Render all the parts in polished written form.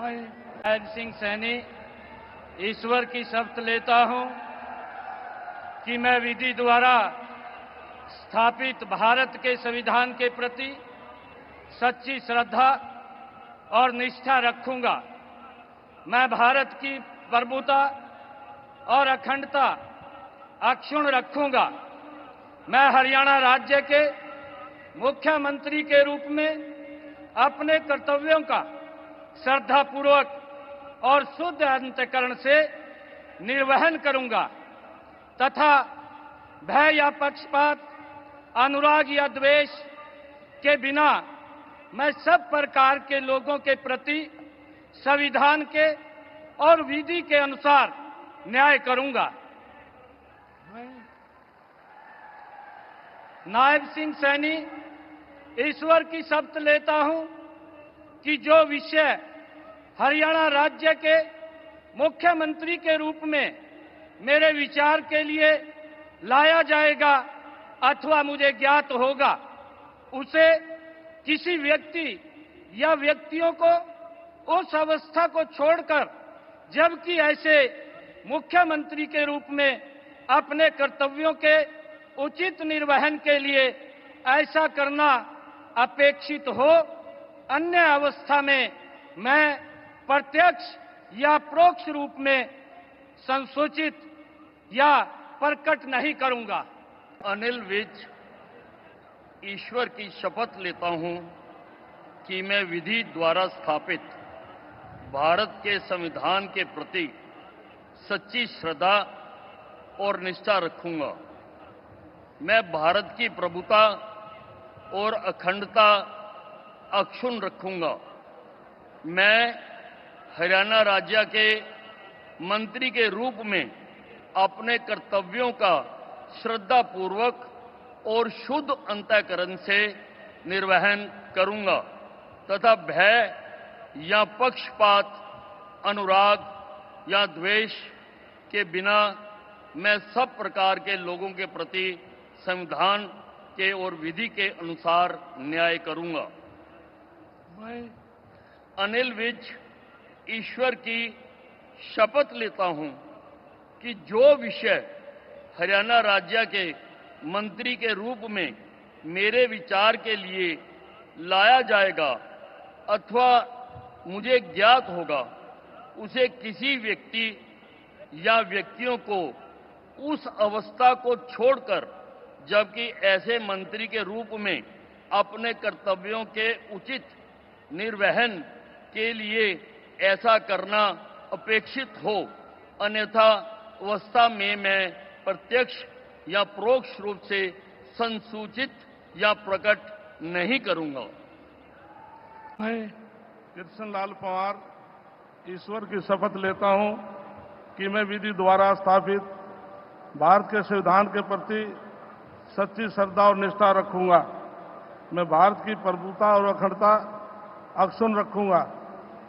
मैं नरवीर सिंह सैनी ईश्वर की शपथ लेता हूं कि मैं विधि द्वारा स्थापित भारत के संविधान के प्रति सच्ची श्रद्धा और निष्ठा रखूंगा। मैं भारत की प्रभुता और अखंडता अक्षुण्ण रखूंगा। मैं हरियाणा राज्य के मुख्यमंत्री के रूप में अपने कर्तव्यों का श्रद्धापूर्वक और शुद्ध अंतःकरण से निर्वहन करूंगा तथा भय या पक्षपात, अनुराग या द्वेष के बिना मैं सब प्रकार के लोगों के प्रति संविधान के और विधि के अनुसार न्याय करूंगा। नरवीर सिंह सैनी ईश्वर की शपथ लेता हूं कि जो विषय हरियाणा राज्य के मुख्यमंत्री के रूप में मेरे विचार के लिए लाया जाएगा अथवा मुझे ज्ञात होगा, उसे किसी व्यक्ति या व्यक्तियों को उस अवस्था को छोड़कर, जबकि ऐसे मुख्यमंत्री के रूप में अपने कर्तव्यों के उचित निर्वहन के लिए ऐसा करना अपेक्षित हो, अन्य अवस्था में मैं प्रत्यक्ष या परोक्ष रूप में संसूचित या प्रकट नहीं करूंगा। अनिल विज ईश्वर की शपथ लेता हूं कि मैं विधि द्वारा स्थापित भारत के संविधान के प्रति सच्ची श्रद्धा और निष्ठा रखूंगा। मैं भारत की प्रभुता और अखंडता अक्षुण्ण रखूंगा। मैं हरियाणा राज्य के मंत्री के रूप में अपने कर्तव्यों का श्रद्धापूर्वक और शुद्ध अंतःकरण से निर्वहन करूंगा तथा भय या पक्षपात, अनुराग या द्वेष के बिना मैं सब प्रकार के लोगों के प्रति संविधान के और विधि के अनुसार न्याय करूंगा। मैं अनिल विज ईश्वर की शपथ लेता हूं कि जो विषय हरियाणा राज्य के मंत्री के रूप में मेरे विचार के लिए लाया जाएगा अथवा मुझे ज्ञात होगा, उसे किसी व्यक्ति या व्यक्तियों को उस अवस्था को छोड़कर, जबकि ऐसे मंत्री के रूप में अपने कर्तव्यों के उचित निर्वहन के लिए ऐसा करना अपेक्षित हो, अन्यथा अवस्था में मैं प्रत्यक्ष या परोक्ष रूप से संसूचित या प्रकट नहीं करूंगा। मैं कृष्ण लाल पंवार ईश्वर की शपथ लेता हूं कि मैं विधि द्वारा स्थापित भारत के संविधान के प्रति सच्ची श्रद्धा और निष्ठा रखूंगा। मैं भारत की प्रभुता और अखंडता अक्षुण्ण रखूंगा।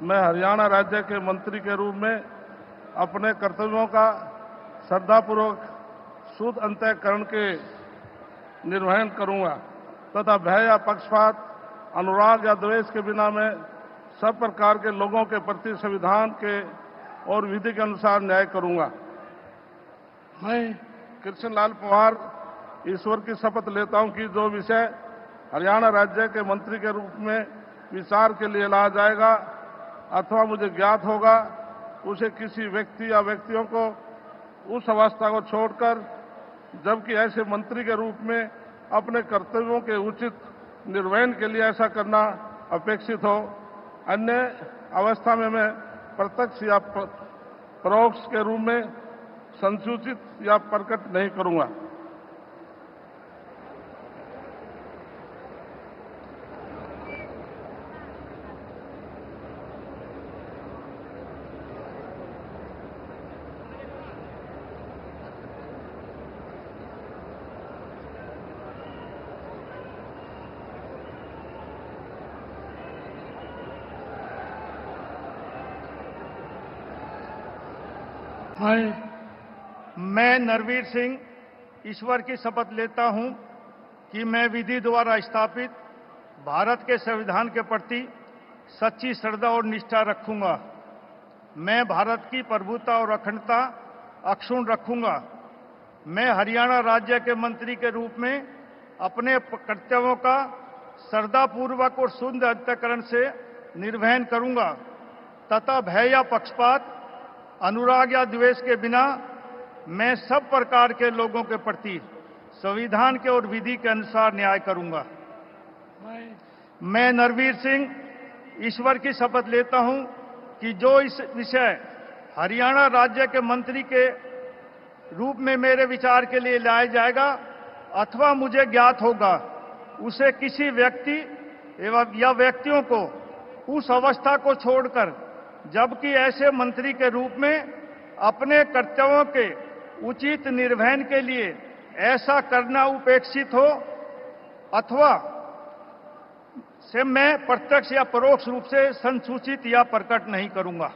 मैं हरियाणा राज्य के मंत्री के रूप में अपने कर्तव्यों का श्रद्धापूर्वक शुद्ध अंतःकरण के निर्वहन करूंगा तथा भय या पक्षपात, अनुराग या द्वेष के बिना मैं सब प्रकार के लोगों के प्रति संविधान के और विधि के अनुसार न्याय करूंगा। मैं कृष्ण लाल पंवार ईश्वर की शपथ लेता हूं कि जो विषय हरियाणा राज्य के मंत्री के रूप में विचार के लिए लाया जाएगा अथवा मुझे ज्ञात होगा, उसे किसी व्यक्ति या व्यक्तियों को उस अवस्था को छोड़कर, जबकि ऐसे मंत्री के रूप में अपने कर्तव्यों के उचित निर्वहन के लिए ऐसा करना अपेक्षित हो, अन्य अवस्था में मैं प्रत्यक्ष या परोक्ष के रूप में संसूचित या प्रकट नहीं करूंगा। मैं नरवीर सिंह ईश्वर की शपथ लेता हूं कि मैं विधि द्वारा स्थापित भारत के संविधान के प्रति सच्ची श्रद्धा और निष्ठा रखूंगा। मैं भारत की प्रभुता और अखंडता अक्षुण्ण रखूंगा। मैं हरियाणा राज्य के मंत्री के रूप में अपने कर्तव्यों का श्रद्धापूर्वक और शुद्ध अंतःकरण से निर्वहन करूंगा तथा भय या पक्षपात, अनुराग या द्वेष के बिना मैं सब प्रकार के लोगों के प्रति संविधान के और विधि के अनुसार न्याय करूंगा। मैं नरवीर सिंह ईश्वर की शपथ लेता हूं कि जो इस विषय हरियाणा राज्य के मंत्री के रूप में मेरे विचार के लिए लाया जाएगा अथवा मुझे ज्ञात होगा, उसे किसी व्यक्ति एवं या व्यक्तियों को उस अवस्था को छोड़कर, जबकि ऐसे मंत्री के रूप में अपने कर्तव्यों के उचित निर्वहन के लिए ऐसा करना उपेक्षित हो अथवा से मैं प्रत्यक्ष या परोक्ष रूप से संसूचित या प्रकट नहीं करूंगा।